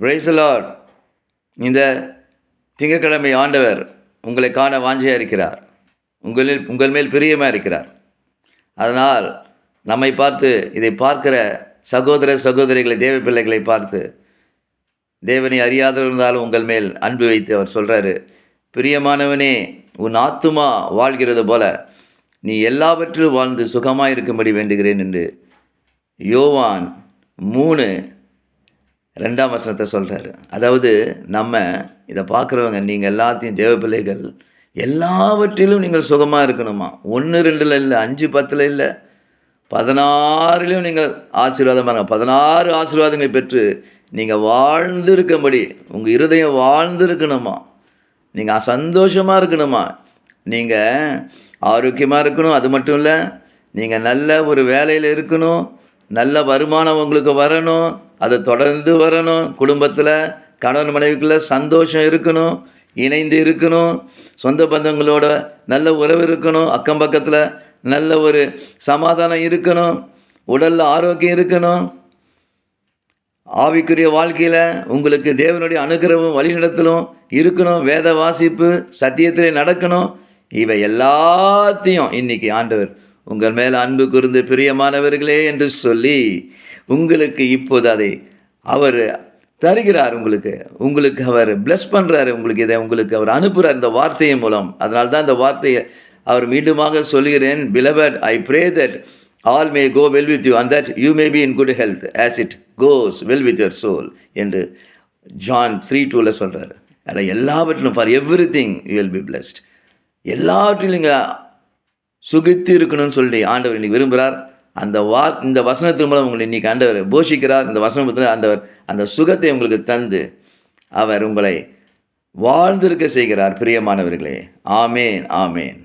Praise the Lord. இந்த திங்கட்கிழமை ஆண்டவர் உங்களை காண வாஞ்சையாக இருக்கிறார். உங்கள் மேல் பிரியமாக இருக்கிறார். அதனால் நம்மை பார்த்து, இதை பார்க்கிற சகோதர சகோதரிகளை, தேவ பிள்ளைகளை பார்த்து, தேவனை அறியாதிருந்தாலும் உங்கள் மேல் அன்பு வைத்து அவர் சொல்கிறாரு, பிரியமானவனே, உன் ஆத்துமா வாழ்கிறது போல நீ எல்லாவற்றிலும் வாழ்ந்து சுகமாக இருக்கும்படி வேண்டுகிறேன் என்று யோவான் 3:2 சொல்கிறாரு. அதாவது நம்ம இதை பார்க்குறவங்க, நீங்கள் எல்லாத்தையும் தேவ பிள்ளைகள் எல்லாவற்றிலும் நீங்கள் சுகமாக இருக்கணுமா. 1 2 இல்லை, 5 10 இல்லை, 16 நீங்கள் ஆசீர்வாதமாக இருங்க. 16 ஆசீர்வாதங்களை பெற்று நீங்கள் வாழ்ந்து இருக்கும்படி உங்கள் இருதயம் வாழ்ந்து இருக்கணுமா. நீங்கள் சந்தோஷமாக இருக்கணுமா. நீங்கள் ஆரோக்கியமாக இருக்கணும். அது மட்டும் இல்லை, நீங்கள் நல்ல ஒரு வேலையில் இருக்கணும். நல்ல வருமானம் உங்களுக்கு வரணும். அதை தொடர்ந்து வரணும். குடும்பத்தில் கணவன் மனைவிக்குள்ளே சந்தோஷம் இருக்கணும். இணைந்து இருக்கணும். சொந்த பந்தங்களோட நல்ல உறவு இருக்கணும். அக்கம் பக்கத்தில் நல்ல ஒரு சமாதானம் இருக்கணும். உடலில் ஆரோக்கியம் இருக்கணும். ஆவிக்குரிய வாழ்க்கையில் உங்களுக்கு தேவனுடைய அனுகிரகம் வழிநடத்தலும் இருக்கணும். வேத வாசிப்பு, சத்தியத்திலே நடக்கணும். இவை எல்லாத்தையும் இன்னைக்கு ஆண்டவர் உங்கள் மேல் அன்பு கூர்ந்து பிரியமானவர்களே என்று சொல்லி உங்களுக்கு இப்போது அதை அவர் தருகிறார். உங்களுக்கு அவர் பிளஸ் பண்ணுறாரு. உங்களுக்கு அவர் அனுப்புகிறார் இந்த வார்த்தையின் மூலம். அதனால தான் இந்த வார்த்தையை அவர் மீண்டுமாக சொல்கிறேன். Beloved, I pray that all may go well with you and that you may be in good health as it goes well with your soul என்று ஜான் 3:2 சொல்கிறார். அதில் எல்லாவற்றிலும் for everything you will be blessed. எல்லாவற்றிலும் நீங்கள் சுகித்து இருக்கணும்னு சொல்லி ஆண்டவர் இன்னைக்கு விரும்புகிறார். இந்த வசனத்தின் மூலம் உங்களை இன்னைக்கு ஆண்டவர் போஷிக்கிறார். இந்த வசனத்தில் ஆண்டவர் அந்த சுகத்தை உங்களுக்கு தந்து அவர் உங்களை வாழ்ந்திருக்க செய்கிறார். பிரியமானவர்களே, ஆமேன், ஆமேன்.